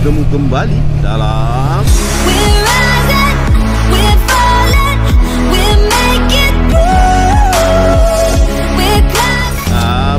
bertemu kembali dalam We're rising, we're falling, we're making moves, we're climbing.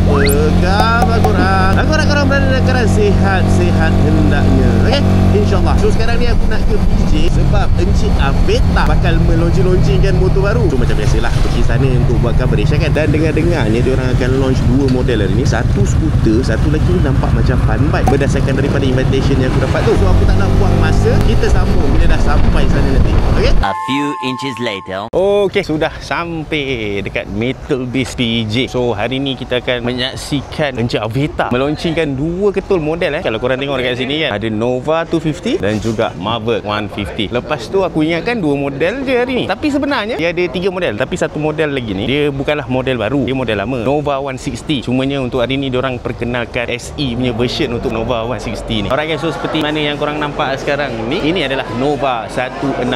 apa khabar korang? Aku harap korang berada dalam keadaan sihat-sihat hendaknya. Okey, InsyaAllah. So sekarang ni aku nak ke PJ sebab Encik Aveta bakal meluncing-luncingkan motor baru. So macam biasalah, pergi sana untuk buat coverage kan. Dan dengar-dengarnya diorang akan launch 2 model hari ni. Satu skuter, satu lagi nampak macam fun bike, berdasarkan daripada invitation yang aku dapat tu. So aku tak nak buang masa, kita sambung bila dah sampai sana nanti. Okey? A few inches later. Okey, sudah sampai dekat Metal Base PJ. So hari ni kita akan menyaksikan Encik Aveta meluncingkan 2 ketul model Kalau korang tengok dekat sini kan, ada Nova 250 dan juga Marvel 150. Lepas tu aku ingatkan 2 model je hari ni, tapi sebenarnya dia ada 3 model. Tapi satu model lagi ni, dia bukanlah model baru, dia model lama, Nova 160. Cumanya untuk hari ni diorang perkenalkan SE punya version untuk Nova 160 ni. Alright guys, so seperti mana yang korang nampak sekarang ni, ini adalah Nova 160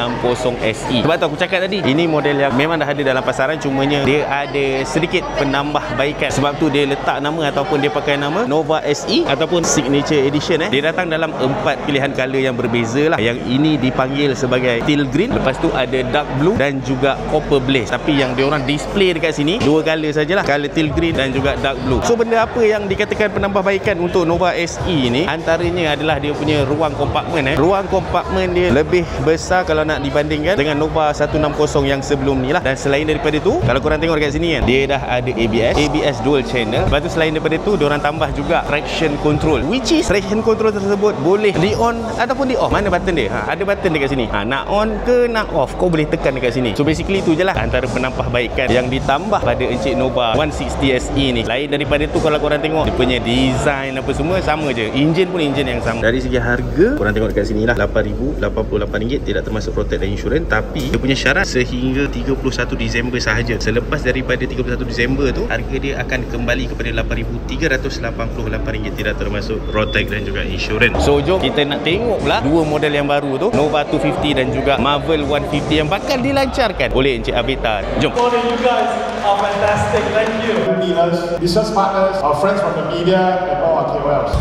SE. Sebab tu aku cakap tadi, ini model yang memang dah ada dalam pasaran, cumanya dia ada sedikit penambahbaikan. Sebab tu dia letak nama ataupun dia pakai nama Nova SE ataupun Signature Edition Dia datang dalam 4 pilihan color yang berbeza lah. Yang ini dipanggil sebagai teal green, lepas tu ada dark blue dan juga copper blaze. Tapi yang diorang display dekat sini 2 color sajalah, color teal green dan juga dark blue. So benda apa yang dikatakan penambahbaikan untuk Nova SE ni, antaranya adalah dia punya ruang kompartmen Ruang kompartmen dia lebih besar kalau nak dibandingkan dengan Nova 160 yang sebelum ni lah. Dan selain daripada tu, kalau korang tengok dekat sini kan, dia dah ada ABS dual channel. Lepas tu selain daripada tu, diorang tambah juga traction control, which is traction control tersebut boleh di on ataupun di off. Mana button dia? Ada button dekat sini. Nak on ke nak off, kau boleh tekan dekat sini. So basically tu je lah antara penambahbaikan yang ditambah pada Encik Nova 160 SE ni. Lain daripada tu, kalau korang tengok dia punya design apa semua sama je. Enjin pun enjin yang sama. Dari segi harga, korang tengok dekat sini lah, RM8,088, tidak termasuk protect dan insurans. Tapi dia punya syarat sehingga 31 Disember sahaja. Selepas daripada 31 Disember tu, harga dia akan kembali kepada RM8,388, tidak termasuk protect dan juga insurans. So jom kita nak tengok pula 2 model yang baru tu, Nova 250 dan juga Marvel 150 yang bakal dilancarkan oleh Encik Aveta. Jom. You guys are fantastic. Thank you. Dealers, business partners, our friends from the media, and all our KOLs.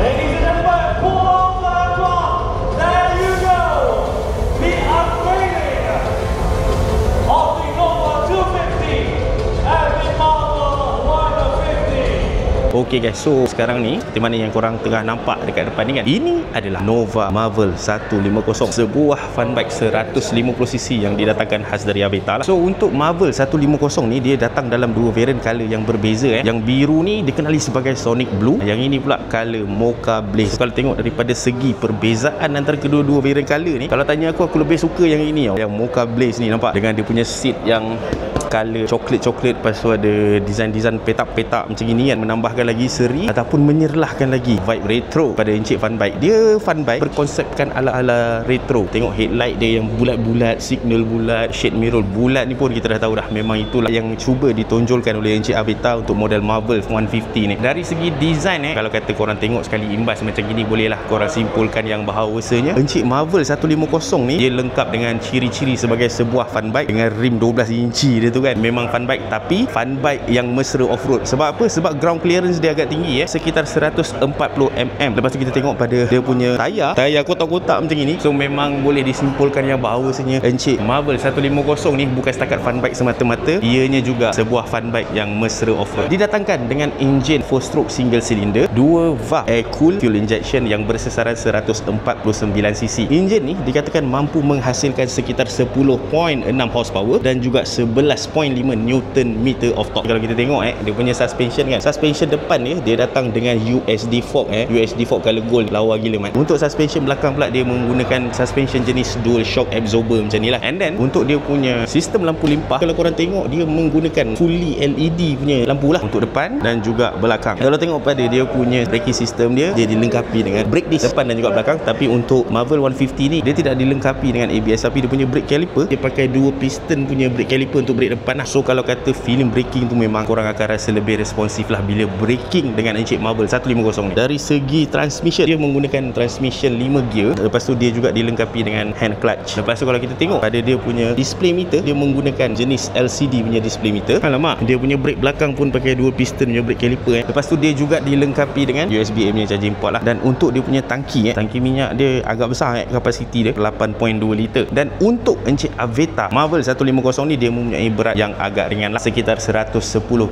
Ladies and gentlemen, pull off the clock. There you go. The upgrading of the Nova 250 and the Marvel 150. Okey guys, so sekarang ni di mana yang korang tengah nampak dekat depan ni kan, ini adalah Nova Marvel 150, sebuah fun bike 150cc yang didatangkan khas dari Aveta lah. So untuk Marvel 150 ni, dia datang dalam 2 variant color yang berbeza Yang biru ni dikenali sebagai Sonic Blue, yang ini pula color Mocha Blaze. Kalau tengok daripada segi perbezaan antara kedua-dua variant color ni, kalau tanya aku lebih suka yang ini yang Mocha Blaze ni. Nampak dengan dia punya seat yang color coklat-coklat, lepas tu ada design-design petak-petak macam gini kan, menambahkan lagi seri ataupun menyerlahkan lagi vibe retro pada Encik Fun Bike. Dia Fun Bike berkonsepkan ala-ala retro. Tengok headlight dia yang bulat-bulat, signal bulat, shade mirror bulat ni pun kita dah tahu dah, memang itulah yang cuba ditonjolkan oleh Encik Aveta untuk model Marvel 150 ni. Dari segi design kalau kata korang tengok sekali imbas macam gini, bolehlah korang simpulkan yang bahawasanya Encik Marvel 150 ni dia lengkap dengan ciri-ciri sebagai sebuah fun bike dengan rim 12 inci dia tu kan. Memang fun bike, tapi fun bike yang mesra off-road. Sebab apa? Sebab ground clearance dia agak tinggi sekitar 140mm. Lepas tu kita tengok pada dia punya tayar kotak-kotak macam ini. So memang boleh disimpulkan yang bahawasanya Encik Marvel 150 ni bukan setakat fun bike semata-mata, ianya juga sebuah fun bike yang mesra off-road. Didatangkan dengan enjin 4-stroke single cylinder 2 valve air-cooled fuel injection yang bersesaran 149cc. Enjin ni dikatakan mampu menghasilkan sekitar 10.6 horsepower dan juga 11.5 Newton meter of torque. Kalau kita tengok dia punya suspension kan, suspension depan dia datang dengan USD fork USD fork color gold, lawa gila man. Untuk suspension belakang pula dia menggunakan suspension jenis dual shock absorber macam ni lah. And then untuk dia punya sistem lampu limpah, kalau korang tengok dia menggunakan fully LED punya lampu lah untuk depan dan juga belakang. Kalau tengok pada dia punya braking system dia dilengkapi dengan brake disc depan dan juga belakang. Tapi untuk Marvel 150 ni dia tidak dilengkapi dengan ABS, tapi dia punya brake caliper dia pakai 2 piston punya brake caliper untuk brake depan lah. So kalau kata feeling braking tu memang korang akan rasa lebih responsif lah bila brake braking dengan Encik Marvel 150 ni. Dari segi transmission, dia menggunakan transmission 5 gear. Lepas tu dia juga dilengkapi dengan hand clutch. Lepas tu kalau kita tengok pada dia punya display meter, dia menggunakan jenis LCD punya display meter. Alamak, dia punya brake belakang pun pakai dual piston punya brake caliper. Lepas tu dia juga dilengkapi dengan USB-A punya charging port lah. Dan untuk dia punya tangki tangki minyak dia agak besar kapasiti dia 8.2 liter. Dan untuk Encik Avetta Marvel 150 ni, dia mempunyai berat yang agak ringan lah, sekitar 110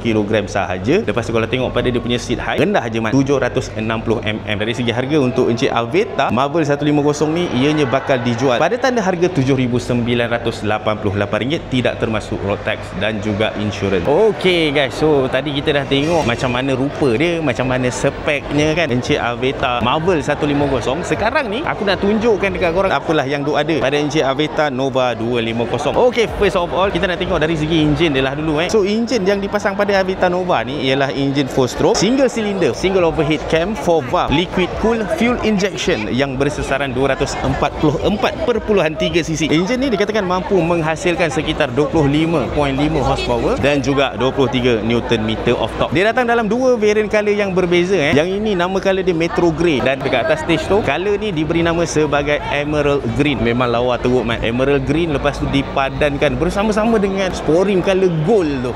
kg sahaja. Lepas tu kalau tengok pada dia punya seat height, rendah je 760 mm. Dari segi harga untuk Encik Avetta Marvel 150 ni, ianya bakal dijual pada tanda harga RM7,988, tidak termasuk road tax dan juga insurans. Okey guys, so tadi kita dah tengok macam mana rupa dia, macam mana speknya kan, Encik Avetta Marvel 150. Sekarang ni aku nak tunjukkan dekat korang apalah yang ada pada Encik Avetta Nova 250. Okey, first of all kita nak tengok dari segi enjin dia lah dulu. So enjin yang dipasang pada Avetta Nova ni ialah enjin 4 stroke, single cylinder, single overhead cam, 4 valve, liquid cool fuel injection yang bersesaran 244.3 cc. Enjin ni dikatakan mampu menghasilkan sekitar 25.5 horsepower dan juga 23 Newton meter of torque. Dia datang dalam dua variant color yang berbeza. Yang ini nama color dia Metro Grey, dan dekat atas stage tu color ni diberi nama sebagai Emerald Green. Memang lawa teruk man. Emerald Green lepas tu dipadankan bersama-sama dengan sporing color gold tu.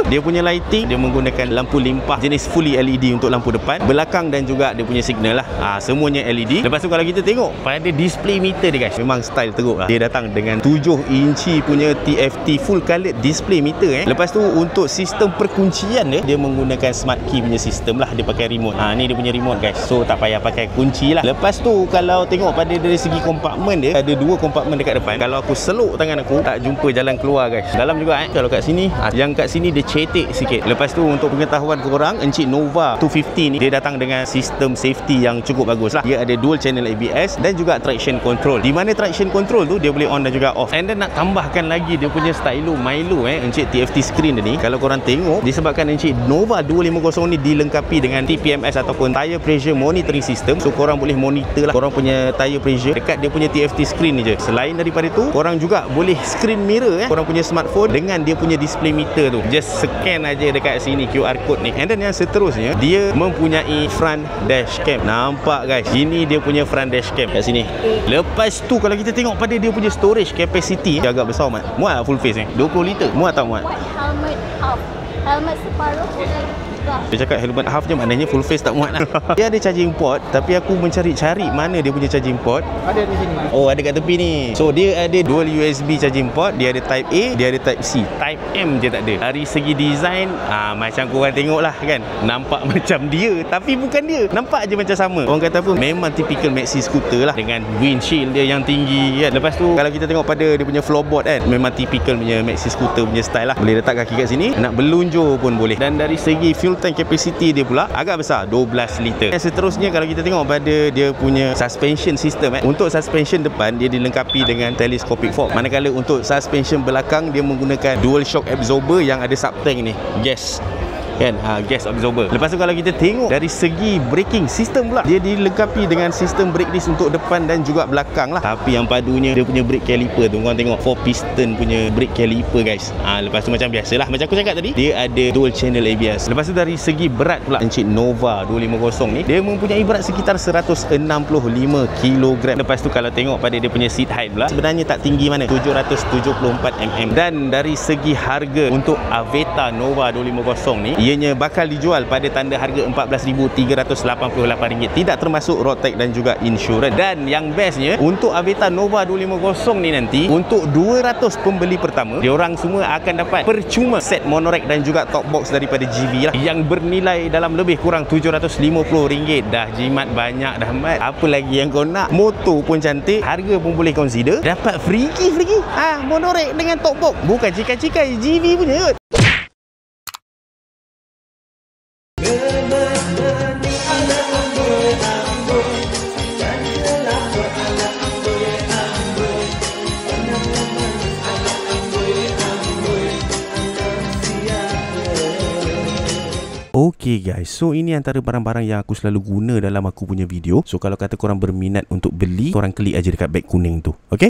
Dia punya lighting, dia menggunakan lampu limpah jenis fully LED untuk lampu depan, belakang dan juga dia punya signal lah. Semuanya LED. Lepas tu kalau kita tengok pada display meter dia guys, memang style teruk lah. Dia datang dengan 7 inci punya TFT full colored display meter. Lepas tu untuk sistem perkuncian dia menggunakan smart key punya sistem lah. Dia pakai remote. Ni dia punya remote guys. So tak payah pakai kunci lah. Lepas tu kalau tengok pada dari segi kompartmen dia, ada 2 kompartmen dekat depan. Kalau aku seluk tangan aku, tak jumpa jalan keluar guys. Dalam juga kalau kat sini, yang kat sini dia cetek sikit. Lepas tu untuk pengetahuan korang, Encik Nova 250 ni dia datang dengan sistem safety yang cukup bagus lah. Dia ada dual channel ABS dan juga traction control, di mana traction control tu dia boleh on dan juga off. And then nak tambahkan lagi dia punya stylo Milo Encik TFT screen dia ni, kalau korang tengok, disebabkan Encik Nova 250 ni dilengkapi dengan TPMS ataupun tire pressure monitoring system. So korang boleh monitor lah korang punya tire pressure dekat dia punya TFT screen ni je. Selain daripada tu, korang juga boleh screen mirror korang punya smartphone dengan dia punya display meter tu. Just scan aja dekat sini QR code ni. And then yang seterusnya, dia mempunyai front dash cam. Nampak guys, ini dia punya front dash cam kat sini. Lepas tu kalau kita tengok pada dia punya storage capacity, dia agak besar mat. Muat full face ni 20 liter. Muat tak muat? Helmet half. Helmet separuh boleh juga. Dia cakap helmet half je, maknanya full face tak muat lah. Dia ada charging port, tapi aku mencari-cari mana dia punya charging port. Ada di sini. Oh, ada kat tepi ni. So dia ada dual USB charging port, dia ada type A, dia ada type C. Type M je tak ada. Dari segi design, macam korang tengok lah kan, nampak macam dia tapi bukan dia. Nampak je macam sama. Orang kata apa, memang typical maxi scooter lah, dengan windshield dia yang tinggi kan. Lepas tu kalau kita tengok pada dia punya floorboard kan, memang typical punya maxi scooter punya style lah. Boleh letak kaki kat sini, nak berlunjur pun boleh. Dan dari segi fuel tank capacity dia pula agak besar, 12 liter. Dan seterusnya kalau kita tengok pada dia punya suspension system untuk suspension depan dia dilengkapi dengan telescopic fork, manakala untuk suspension belakang dia menggunakan dual shock absorber yang ada sub tank ni, gas kan, gas absorber. Lepas tu kalau kita tengok dari segi braking system pula, dia dilengkapi dengan sistem brake disc untuk depan dan juga belakang lah. Tapi yang padunya dia punya brake caliper tu, korang tengok 4 piston punya brake caliper guys. Lepas tu macam biasalah, macam aku cakap tadi, dia ada dual channel ABS. Lepas tu dari segi berat pula, Encik Nova 250 ni dia mempunyai berat sekitar 165 kg. Lepas tu kalau tengok pada dia punya seat height pula, sebenarnya tak tinggi mana, 774 mm. Dan dari segi harga untuk Avetta Nova 250 ni, ianya bakal dijual pada tanda harga RM14,388, tidak termasuk road tax dan juga insurans. Dan yang bestnya, untuk Avetta Nova 250 ni nanti, untuk 200 pembeli pertama, diorang semua akan dapat percuma set monorack dan juga top box daripada GV lah, yang bernilai dalam lebih kurang RM750. Dah jimat banyak dah mat. Apa lagi yang kau nak? Motor pun cantik, harga pun boleh consider, dapat free monorack dengan top box. Bukan cikai-cikai GV punya kot. Okay guys, so ini antara barang-barang yang aku selalu guna dalam aku punya video. So kalau kata korang berminat untuk beli, korang klik aja dekat beg kuning tu. Okay?